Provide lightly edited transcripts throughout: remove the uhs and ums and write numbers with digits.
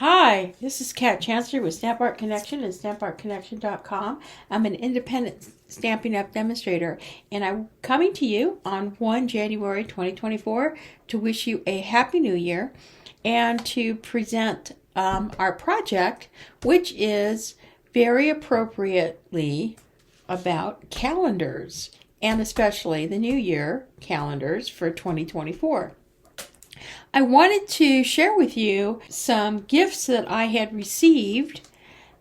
Hi, this is Kat Chancellor with Stamp Art Connection and StampArtConnection.com. I'm an independent Stampin' Up! Demonstrator, and I'm coming to you on 1 January 2024 to wish you a Happy New Year and to present our project, which is very appropriately about calendars, and especially the New Year calendars for 2024. I wanted to share with you some gifts that I had received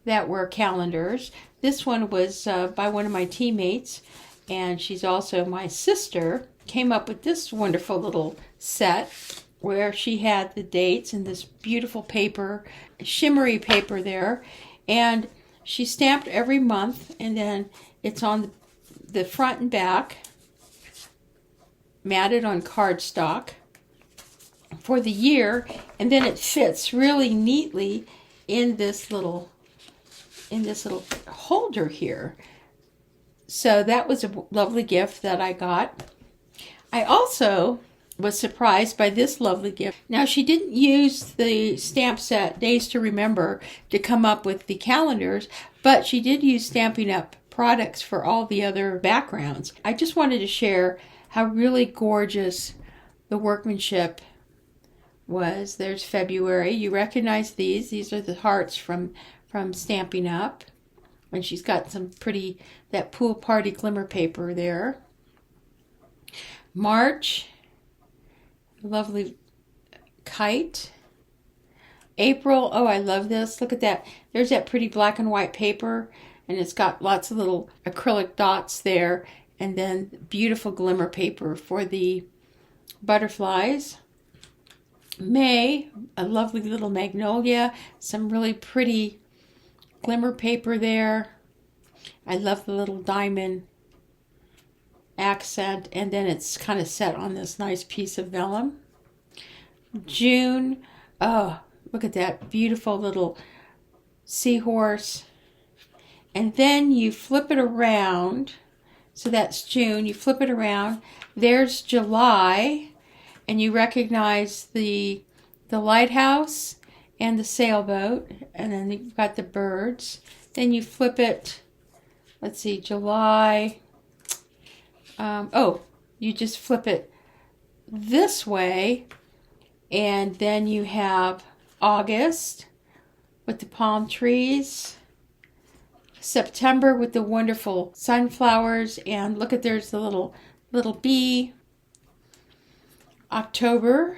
that were calendars. This one was by one of my teammates, and she's also my sister. Came up with this wonderful little set where she had the dates in this beautiful paper, shimmery paper there, and she stamped every month, and then it's on the front and back, matted on cardstock for the year, and then it fits really neatly in this little holder here. So that was a lovely gift that I got. I also was surprised by this lovely gift. Now, she didn't use the stamp set Days to Remember to come up with the calendars, but she did use Stampin' Up! Products for all the other backgrounds. I just wanted to share how really gorgeous the workmanship was. There's February. You recognize these. These are the hearts from Stampin' Up! And she's got some pretty, that pool party glimmer paper there. March, lovely kite. April, oh, I love this. Look at that. There's that pretty black and white paper, and it's got lots of little acrylic dots there, and then beautiful glimmer paper for the butterflies. May, a lovely little magnolia, some really pretty glimmer paper there. I love the little diamond accent, and then it's kind of set on this nice piece of vellum. June, oh, look at that beautiful little seahorse. And then you flip it around, so that's June, you flip it around, there's July, and you recognize the lighthouse and the sailboat, and then you've got the birds. Then you flip it, let's see, July, you just flip it this way, and then you have August with the palm trees, September with the wonderful sunflowers, and look at, there's the little bee. October,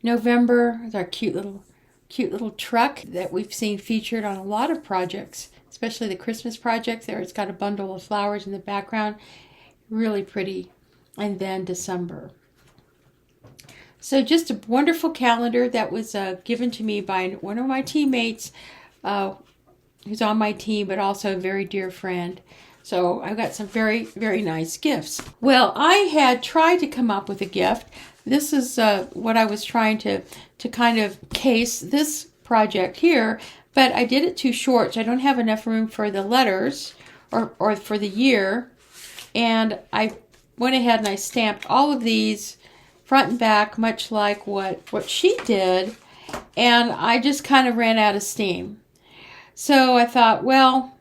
November is our cute little truck that we've seen featured on a lot of projects, especially the Christmas projects. There, it's got a bundle of flowers in the background, really pretty. And then December. So just a wonderful calendar that was given to me by one of my teammates, who's on my team, but also a very dear friend. So I got some very, very nice gifts. Well, I had tried to come up with a gift. This is what I was trying to kind of case this project here, but I did it too short, so I don't have enough room for the letters or for the year. And I went ahead and I stamped all of these front and back, much like what she did, and I just kind of ran out of steam. So I thought, well,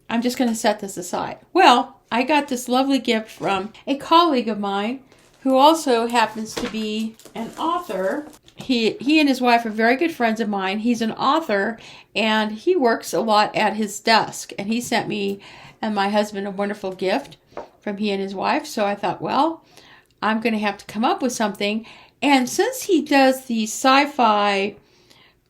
I'm just going to set this aside. Well, I got this lovely gift from a colleague of mine who also happens to be an author. He and his wife are very good friends of mine. He's an author, and he works a lot at his desk. And he sent me and my husband a wonderful gift from he and his wife. So I thought, well, I'm going to have to come up with something. And since he does the sci-fi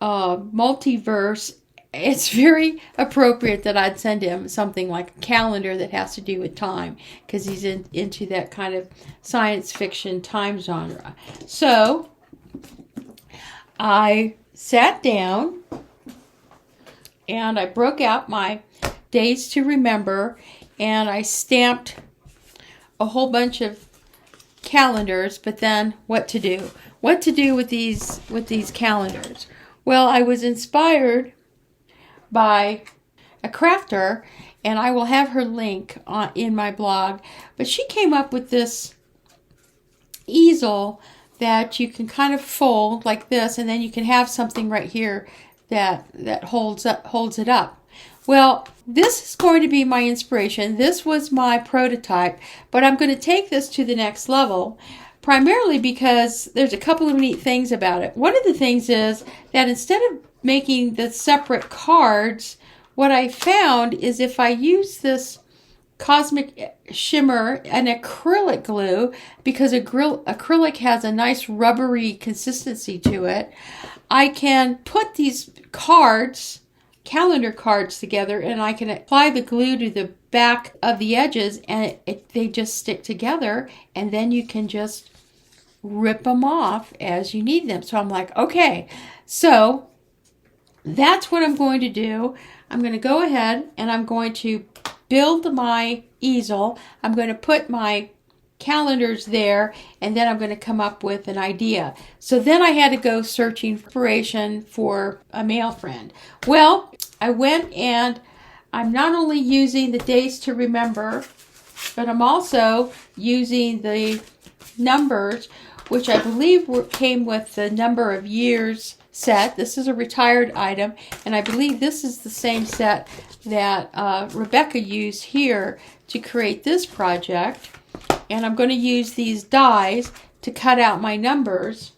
multiverse, it's very appropriate that I'd send him something like a calendar that has to do with time, because he's into that kind of science fiction time genre. So I sat down and I broke out my Days to Remember, and I stamped a whole bunch of calendars, but then what to do with these calendars. Well, I was inspired by a crafter, and I will have her link in my blog, but she came up with this easel that you can kind of fold like this, and then you can have something right here that holds it up. Well, this is going to be my inspiration. This was my prototype, but I'm going to take this to the next level, primarily because there's a couple of neat things about it. One of the things is that instead of making the separate cards, what I found is if I use this Cosmic Shimmer and acrylic glue, because acrylic has a nice rubbery consistency to it, I can put these cards, calendar cards, together, and I can apply the glue to the back of the edges, and they just stick together, and then you can just rip them off as you need them. So I'm like, okay, so that's what I'm going to do. I'm going to go ahead and I'm going to build my easel. I'm going to put my calendars there, and then I'm going to come up with an idea. So then I had to go searching for inspiration for a mail friend. Well, I went and I'm not only using the days to remember, but I'm also using the numbers, which I believe came with the number of years set. This is a retired item, and I believe this is the same set that Rebecca used here to create this project. And I'm going to use these dies to cut out my numbers.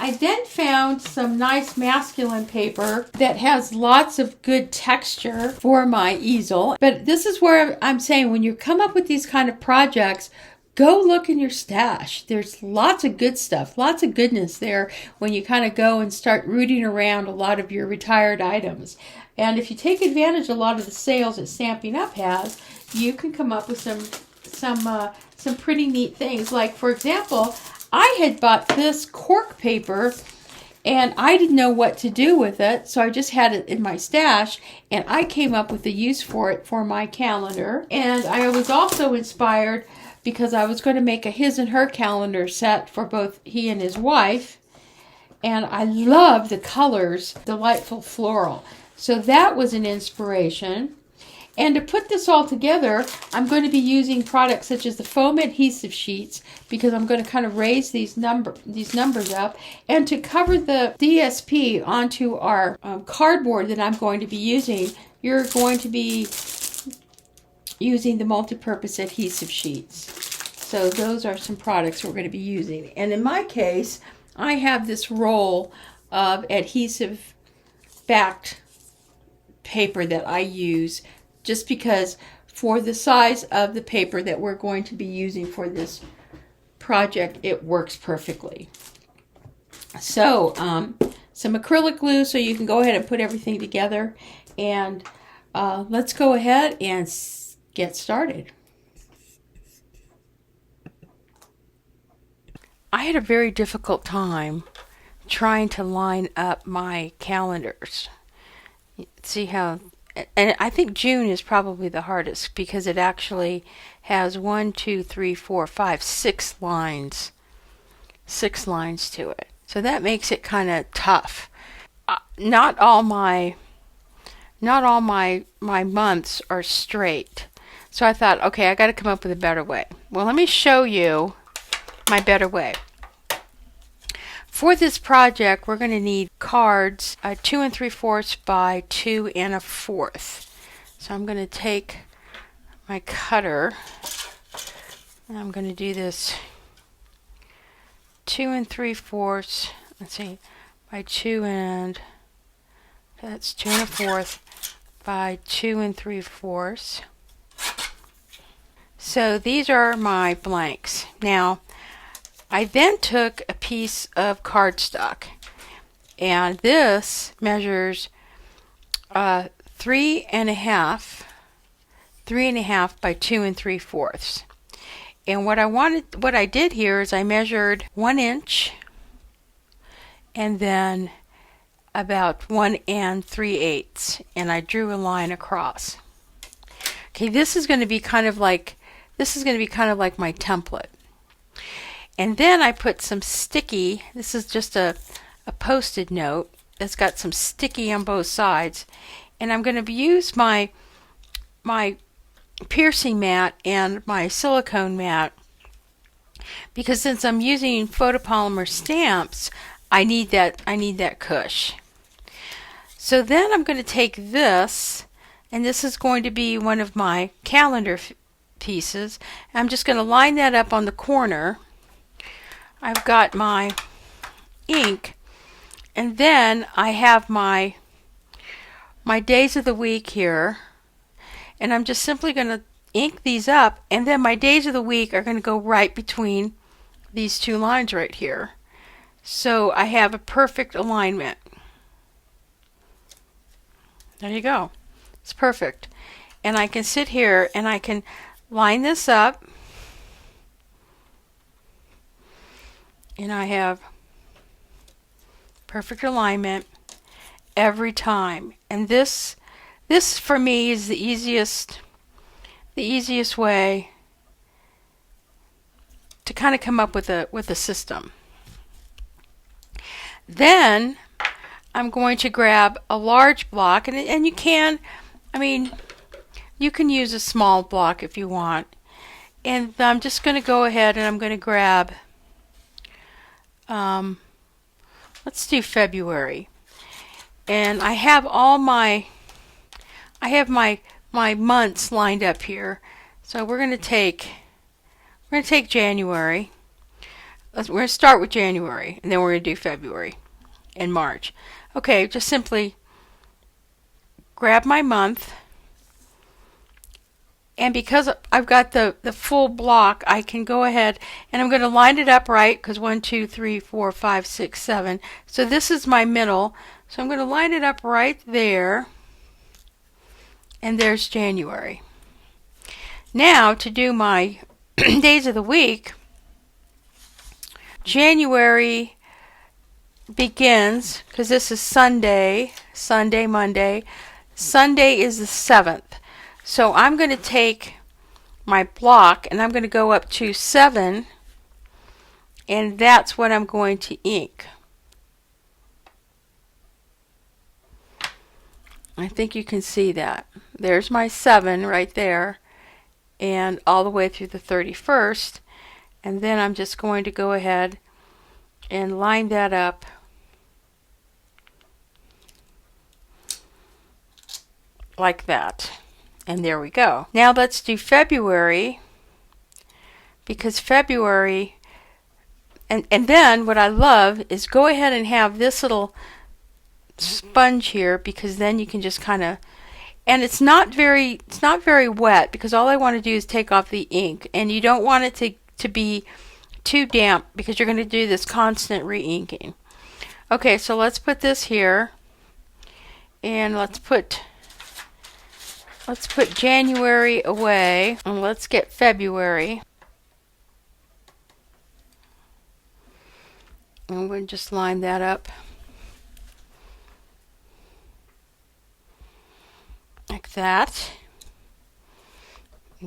I then found some nice masculine paper that has lots of good texture for my easel. But this is where I'm saying, when you come up with these kind of projects, go look in your stash. There's lots of good stuff, lots of goodness there when you kind of go and start rooting around a lot of your retired items. And if you take advantage of a lot of the sales that Stampin' Up! Has, you can come up with some pretty neat things. Like, for example, I had bought this cork paper and I didn't know what to do with it, so I just had it in my stash, and I came up with a use for it for my calendar. And I was also inspired because I was going to make a his and her calendar set for both he and his wife, and I love the colors, delightful floral. So that was an inspiration. And to put this all together, I'm going to be using products such as the foam adhesive sheets, because I'm going to kind of raise these numbers up, and to cover the DSP onto our cardboard that I'm going to be using, you're going to be using the multi-purpose adhesive sheets. So those are some products we're going to be using. And in my case, I have this roll of adhesive backed paper that I use just because for the size of the paper that we're going to be using for this project, it works perfectly. So some acrylic glue so you can go ahead and put everything together, and let's go ahead and get started. I had a very difficult time trying to line up my calendars. See how, and I think June is probably the hardest because it actually has 6 lines. 6 lines to it. So that makes it kind of tough. Not all my months are straight. So I thought, okay, I got to come up with a better way. Well, let me show you my better way. For this project, we're going to need cards 2 3/4 by 2 1/4. So I'm going to take my cutter, and I'm going to do this 2 3/4. Let's see, by 2 and that's 2 1/4 by 2 3/4. So these are my blanks. Now, I then took a piece of cardstock, and this measures 3 1/2 by 2 3/4. And what I did here is I measured 1 inch and then about 1 3/8, and I drew a line across. Okay, this is going to be kind of like my template. And then I put some sticky, this is just a Post-it note that's got some sticky on both sides, and I'm going to use my piercing mat and my silicone mat because since I'm using photopolymer stamps, I need that cush. So then I'm going to take this, and this is going to be one of my calendar pieces. I'm just going to line that up on the corner. I've got my ink, and then I have my days of the week here, and I'm just simply going to ink these up, and then my days of the week are going to go right between these two lines right here. So I have a perfect alignment. There you go. It's perfect. And I can sit here and I can line this up, and I have perfect alignment every time. And this for me is the easiest way to kind of come up with a system. Then I'm going to grab a large block, and you can, you can use a small block if you want. And I'm just going to go ahead and I'm going to grab, let's do February. And I have my months lined up here. So we're going to take January. We're going to start with January, and then we're going to do February and March. Okay, just simply grab my month, and because I've got the full block, I can go ahead and I'm going to line it up right, because 1, 2, 3, 4, 5, 6, 7. So this is my middle. So I'm going to line it up right there, and there's January. Now to do my days of the week, January begins, because this is Sunday, Monday. Sunday is the 7th. So I'm going to take my block and I'm going to go up to 7, and that's what I'm going to ink. I think you can see that. There's my 7 right there, and all the way through the 31st. And then I'm just going to go ahead and line that up like that. And there we go. Now let's do February, because February, and then what I love is go ahead and have this little sponge here, because then you can just kind of, and it's not very wet, because all I want to do is take off the ink, and you don't want it to be too damp, because you're going to do this constant re-inking. Okay, so let's put this here, and let's put January away, and let's get February. And we'll just line that up like that.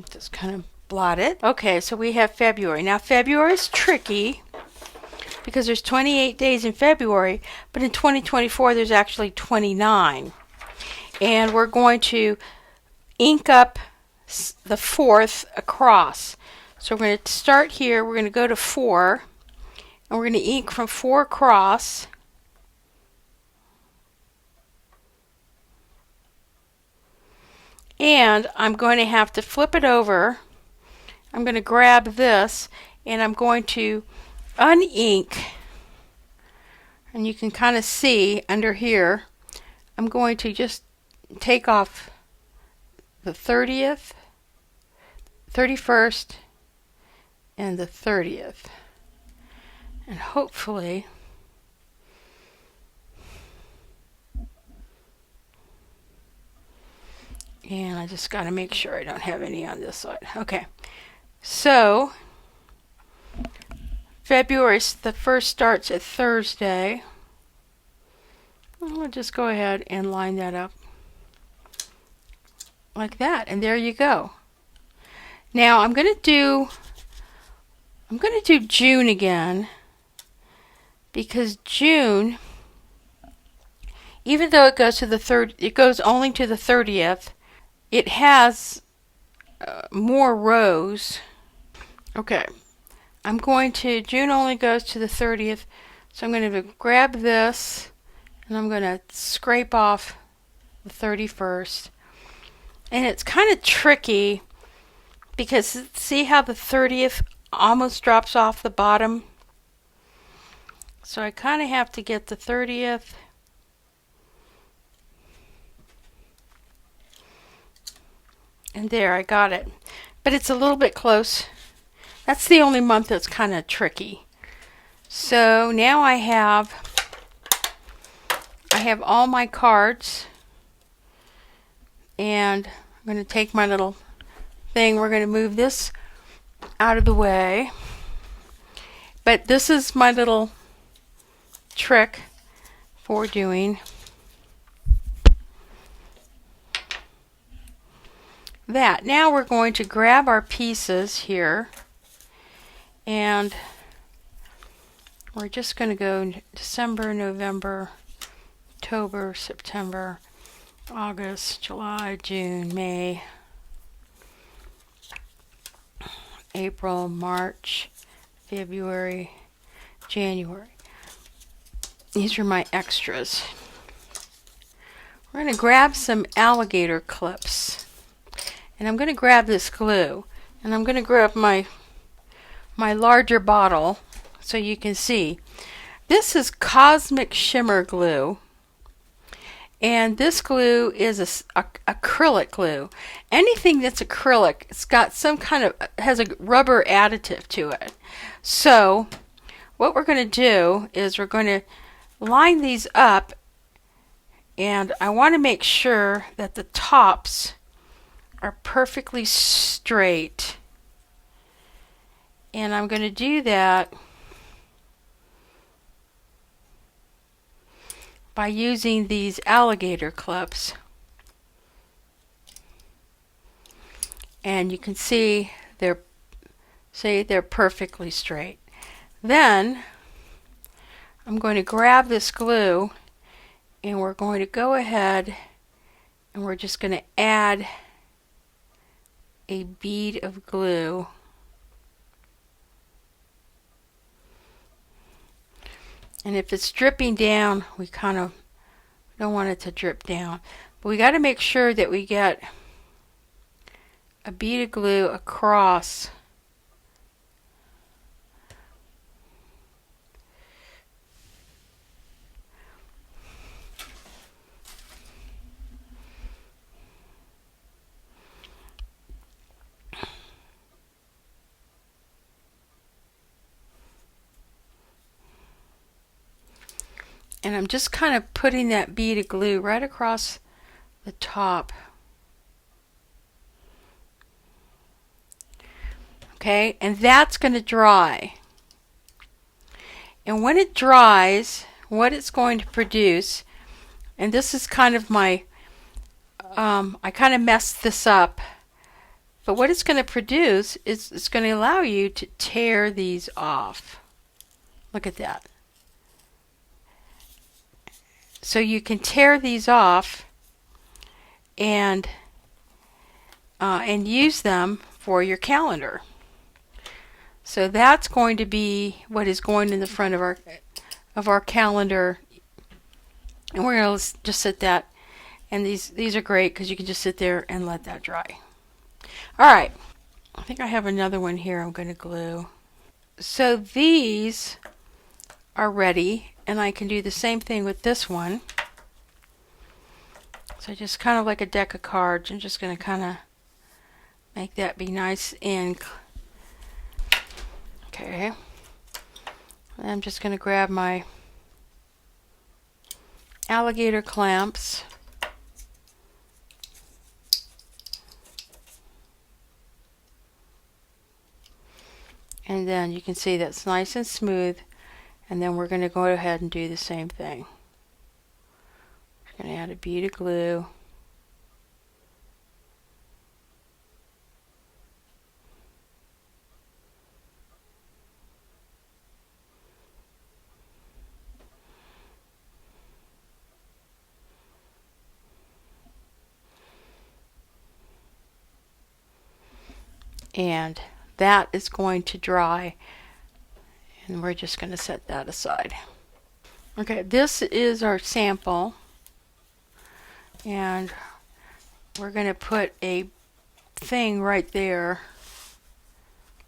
Just kind of blot it. Okay, so we have February. Now February is tricky because there's 28 days in February, but in 2024 there's actually 29. And we're going to ink up the 4th across. So we're going to start here, we're going to go to 4, and we're going to ink from 4 across. And I'm going to have to flip it over. I'm going to grab this, and I'm going to un-ink, and you can kind of see under here, I'm going to just take off the 30th, 31st, and the 30th. And hopefully and I just got to make sure I don't have any on this side. Okay, so February the 1st starts at Thursday. We'll just go ahead and line that up like that, and there you go. Now I'm going to do June again, because June, even though it goes to the it goes only to the 30th, it has more rows. Okay, June only goes to the 30th, so I'm going to grab this and I'm going to scrape off the 31st. And it's kind of tricky because see how the 30th almost drops off the bottom? So I kind of have to get the 30th and there, I got it. But it's a little bit close. That's the only month that's kind of tricky. So now I have all my cards, and I'm going to take my little thing. We're going to move this out of the way. But this is my little trick for doing that. Now we're going to grab our pieces here, and we're just going to go December, November, October, September, August, July, June, May, April, March, February, January. These are my extras. We're going to grab some alligator clips. And I'm going to grab this glue. And I'm going to grab my larger bottle so you can see. This is Cosmic Shimmer glue. And this glue is acrylic glue. Anything that's acrylic, it's got some kind of, has a rubber additive to it. So what we're going to do is we're going to line these up, and I want to make sure that the tops are perfectly straight. And I'm going to do that by using these alligator clips. And you can see they're perfectly straight. Then I'm going to grab this glue, and we're going to go ahead and we're just going to add a bead of glue. And if it's dripping down, we kind of don't want it to drip down. But we got to make sure that we get a bead of glue across and I'm just kind of putting that bead of glue right across the top. Okay, and that's going to dry. And when it dries, what it's going to produce, and this is kind of my, I kind of messed this up, but what it's going to produce is it's going to allow you to tear these off. Look at that. So you can tear these off and use them for your calendar. So that's going to be what is going in the front of our calendar, and we're going to just sit that. And these are great because you can just sit there and let that dry. All right, I think I have another one here I'm going to glue. So these are ready, and I can do the same thing with this one. So just kind of like a deck of cards, I'm just going to kind of make that be nice and okay. And I'm just going to grab my alligator clamps. And then you can see that's nice and smooth. And then we're going to go ahead and do the same thing. We're going to add a bead of glue. And that is going to dry And we're just going to set that aside. Okay, this is our sample. And we're going to put a thing right there,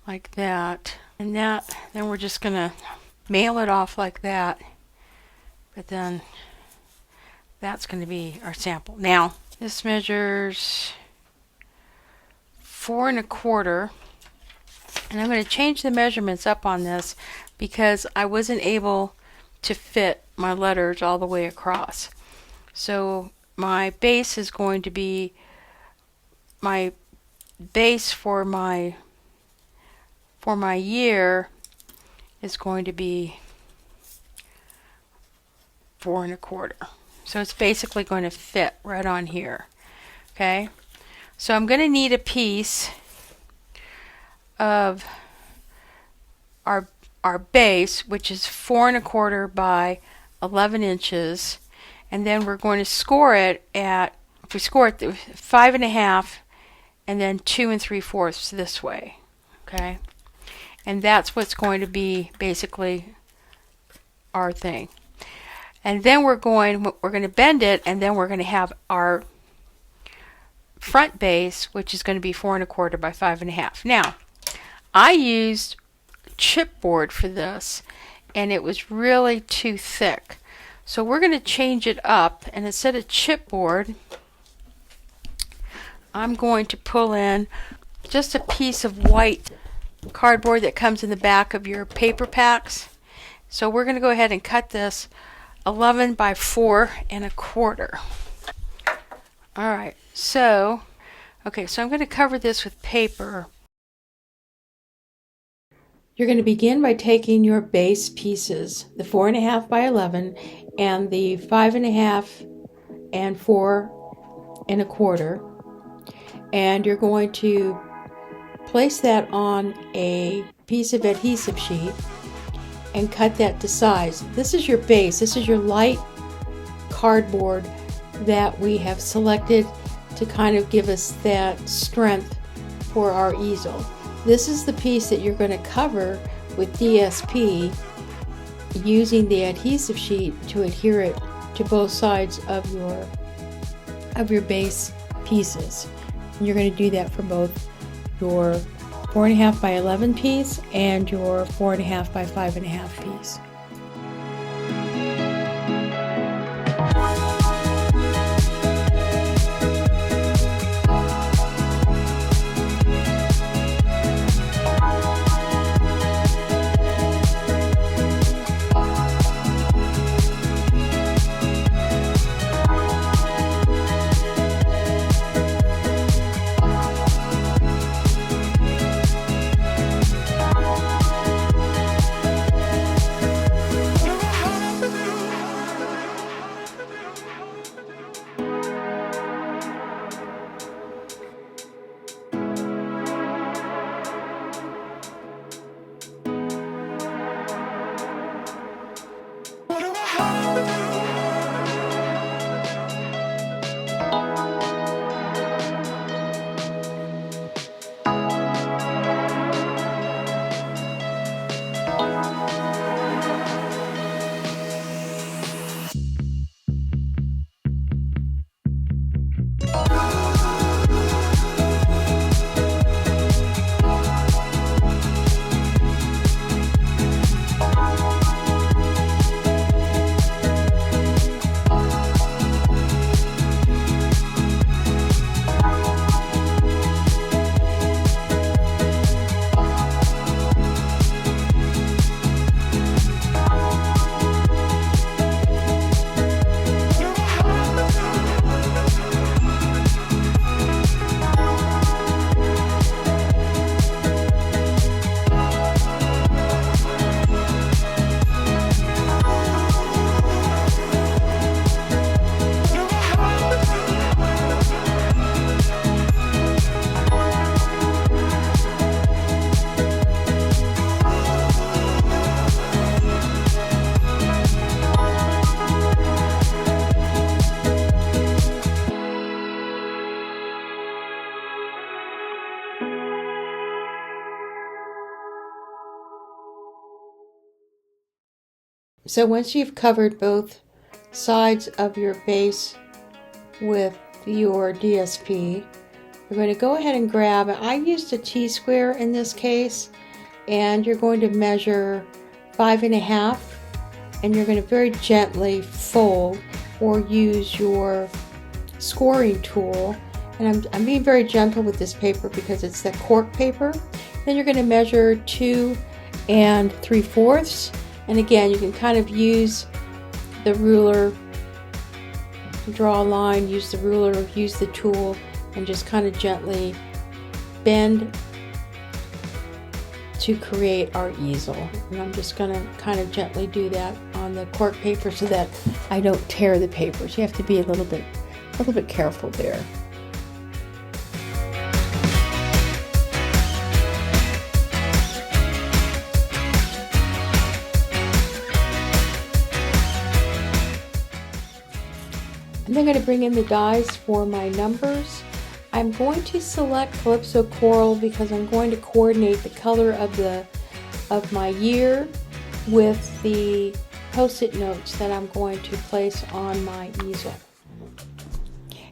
like that. And then we're just going to mail it off like that. But then that's going to be our sample. Now, this measures 4 1/4. And I'm going to change the measurements up on this because I wasn't able to fit my letters all the way across. So my base is going to be, my base for my year is going to be 4 1/4. So it's basically going to fit right on here. Okay, so I'm going to need a piece of our base, which is 4 1/4 by 11 inches, and then we're going to score it at, if we score it 5 1/2 and then 2 3/4 this way. Okay, and that's what's going to be basically our thing. And then we're going to bend it, and then we're going to have our front base, which is going to be 4 1/4 by 5 1/2. Now, I used chipboard for this, and it was really too thick. So we're going to change it up, and instead of chipboard, I'm going to pull in just a piece of white cardboard that comes in the back of your paper packs. So we're going to go ahead and cut this 11 by 4 1/4. Alright, so so I'm going to cover this with paper. You're going to begin by taking your base pieces, the 4 1/2 by 11 and the 5 1/2 and 4 1/4, and you're going to place that on a piece of adhesive sheet and cut that to size. This is your base. This is your light cardboard that we have selected to kind of give us that strength for our easel. This is the piece that you're going to cover with DSP using the adhesive sheet to adhere it to both sides of your base pieces. And you're going to do that for both your 4 1/2 by 11 piece and your 4 1/2 by 5 1/2 piece. So once you've covered both sides of your base with your DSP, you're going to go ahead and grab, I used a T-square in this case, and you're going to measure 5.5, and you're going to very gently fold or use your scoring tool. And I'm being very gentle with this paper because it's the cork paper. Then you're going to measure 2 3/4. And again, you can kind of use the ruler, draw a line, use the ruler, use the tool, and just kind of gently bend to create our easel. And I'm just going to kind of gently do that on the cork paper so that I don't tear the papers. You have to be a little bit careful there. And I'm going to bring in the dies for my numbers. I'm going to select Calypso Coral because I'm going to coordinate the color of my year with the post-it notes that I'm going to place on my easel.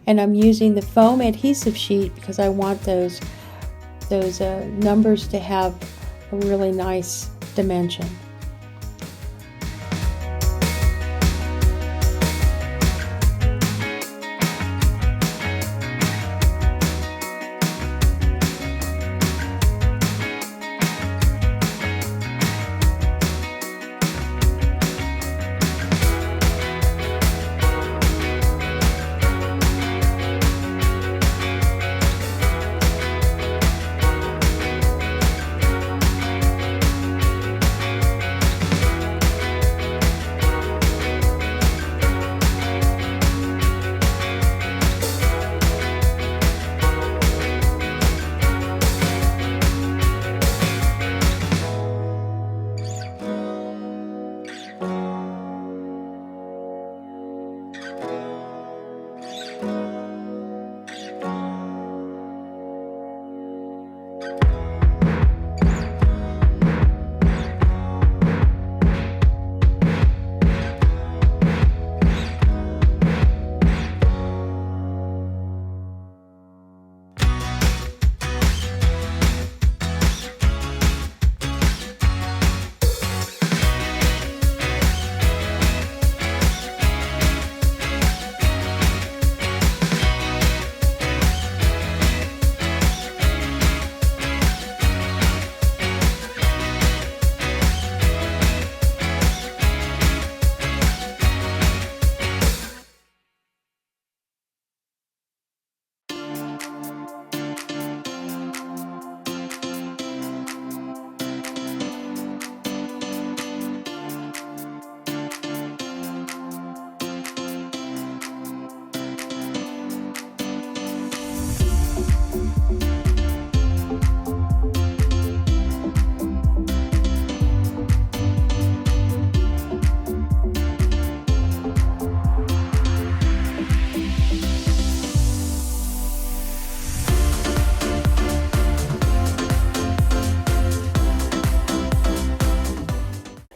And I'm using the foam adhesive sheet because I want those numbers to have a really nice dimension.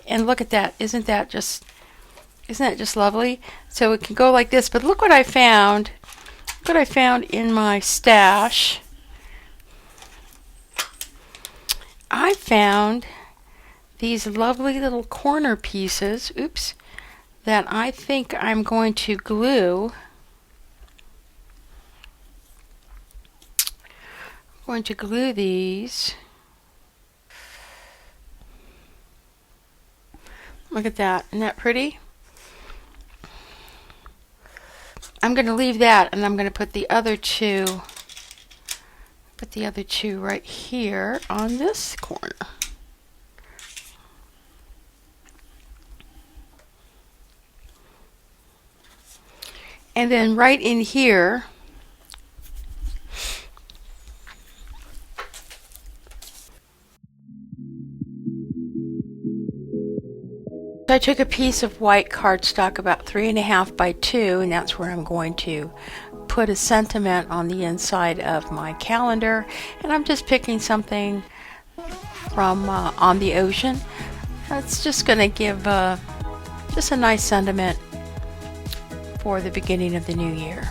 And look at that. Isn't that just lovely? So it can go like this, but look what I found. Look what I found in my stash. I found these lovely little corner pieces, oops, that I think I'm going to glue. I'm going to glue these. Look at that. Isn't that pretty? I'm going to leave that, and I'm going to put the other two right here on this corner. And then right in here, I took a piece of white cardstock about 3.5 by 2, and that's where I'm going to put a sentiment on the inside of my calendar. And I'm just picking something from On the Ocean. That's just going to give Just a nice sentiment for the beginning of the new year.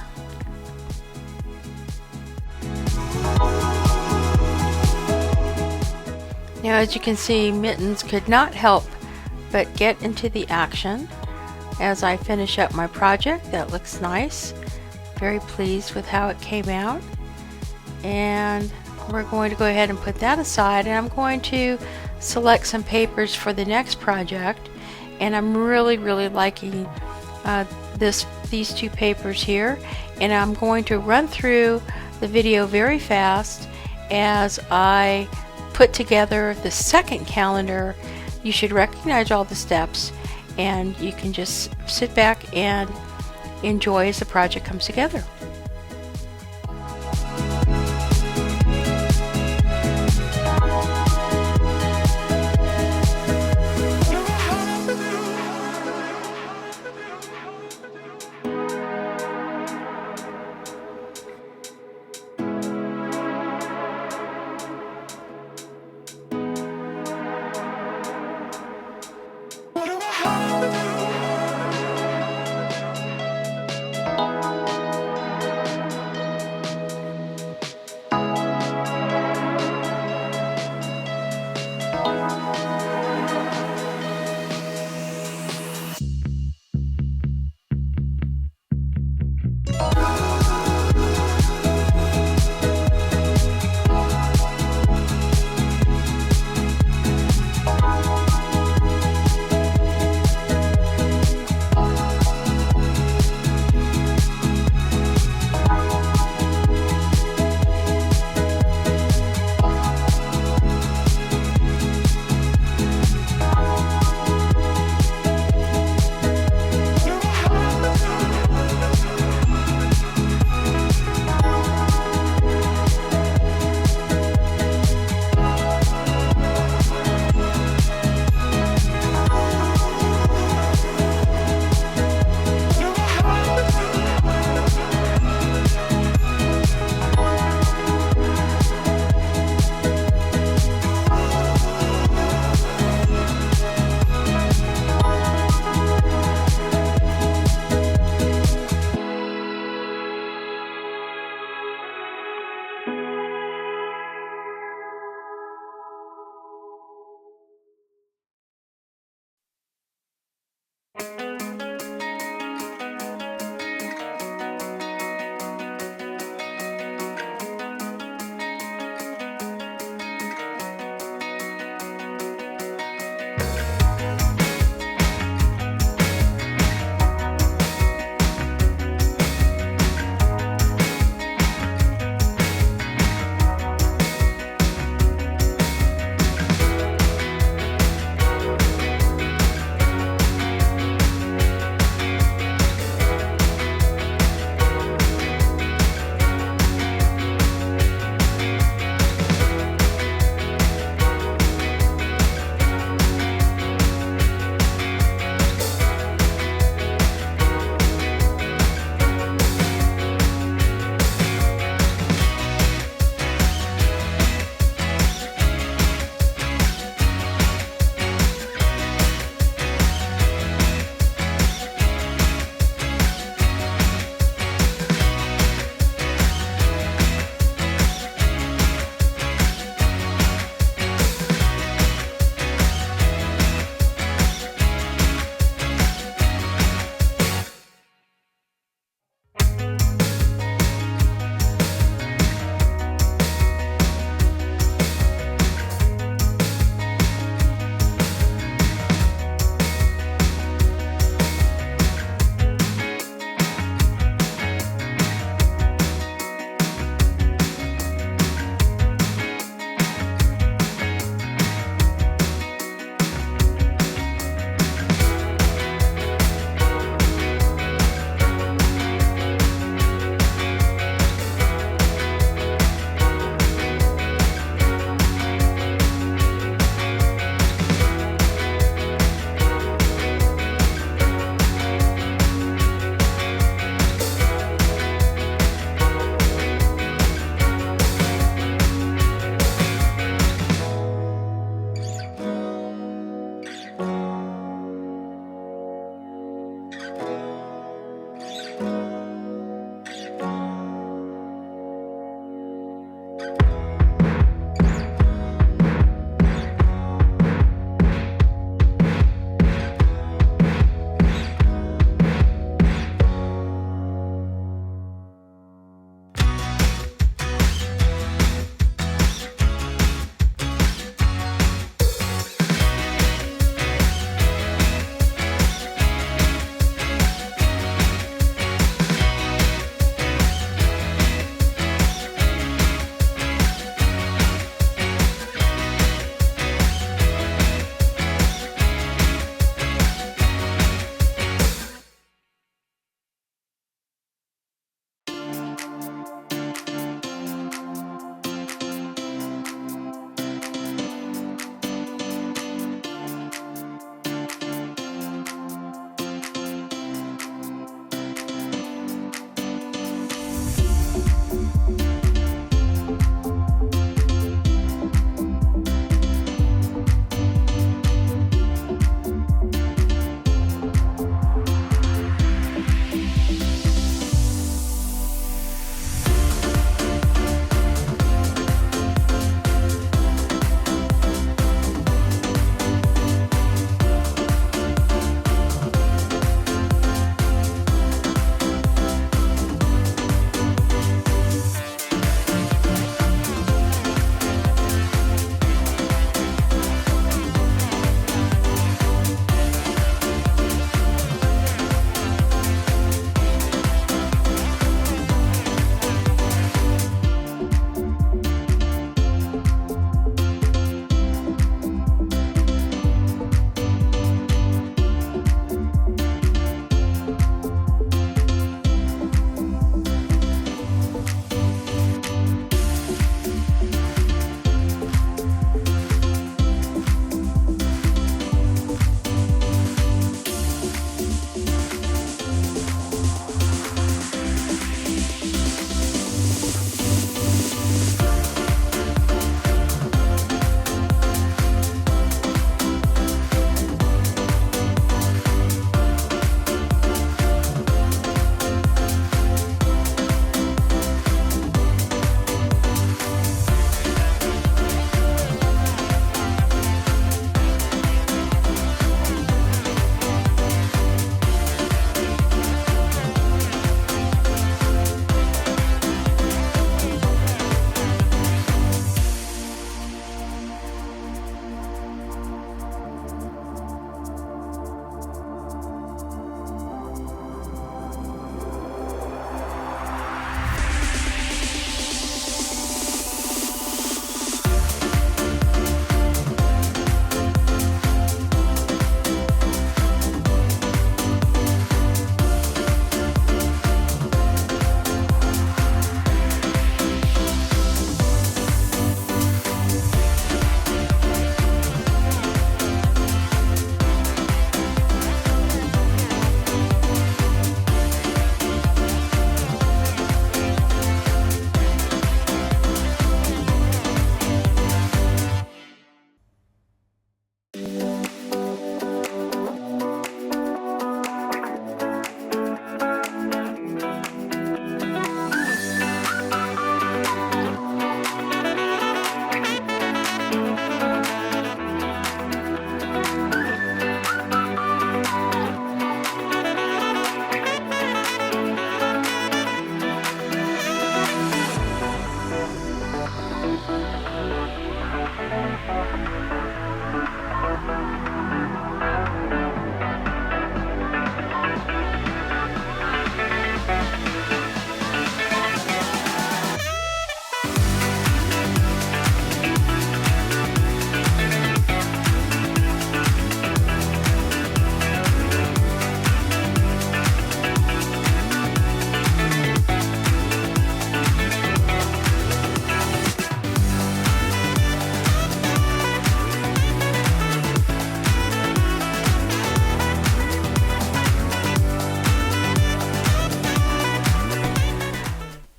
Now, as you can see, Mittens could not help but get into the action as I finish up my project. That looks nice. Very pleased with how it came out. And we're going to go ahead and put that aside, and I'm going to select some papers for the next project. And I'm really liking these two papers here, and I'm going to run through the video very fast as I put together the second calendar. You should recognize all the steps, and you can just sit back and enjoy as the project comes together.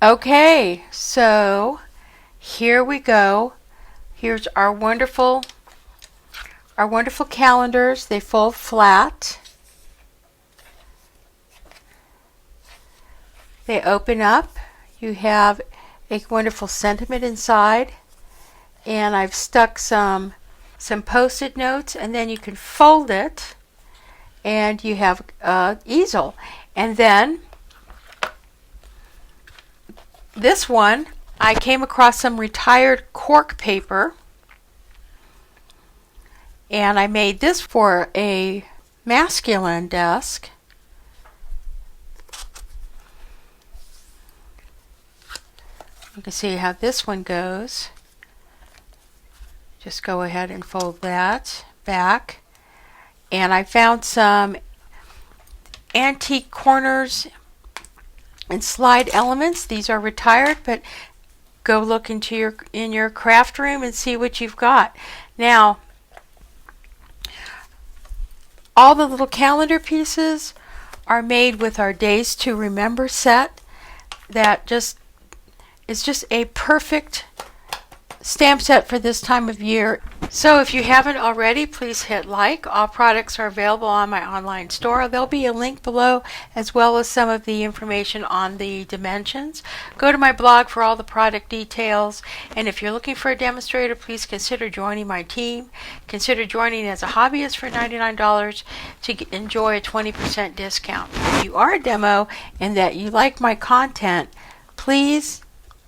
Okay, so here we go. Here's our wonderful calendars. They fold flat. They open up. You have a wonderful sentiment inside, and I've stuck some post-it notes, and then you can fold it, and you have easel. And then this one, I came across some retired cork paper, and I made this for a masculine desk. You can see how this one goes. Just go ahead and fold that back. And I found some antique corners and slide elements. These are retired, but go look into your craft room and see what you've got. Now, all the little calendar pieces are made with our Days to Remember set. That is just a perfect stamp set for this time of year. So if you haven't already, please hit like. All products are available on my online store. There'll be a link below, as well as some of the information on the dimensions. Go to my blog for all the product details, and if you're looking for a demonstrator, please consider joining my team. Consider joining as a hobbyist for $99 to enjoy a 20% discount. If you are a demo and that you like my content, please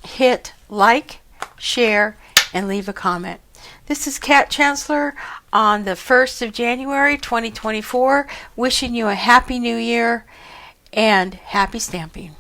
hit like, share, and leave a comment. This is Kat Chancellor on the 1st of January 2024, wishing you a happy new year and happy stamping.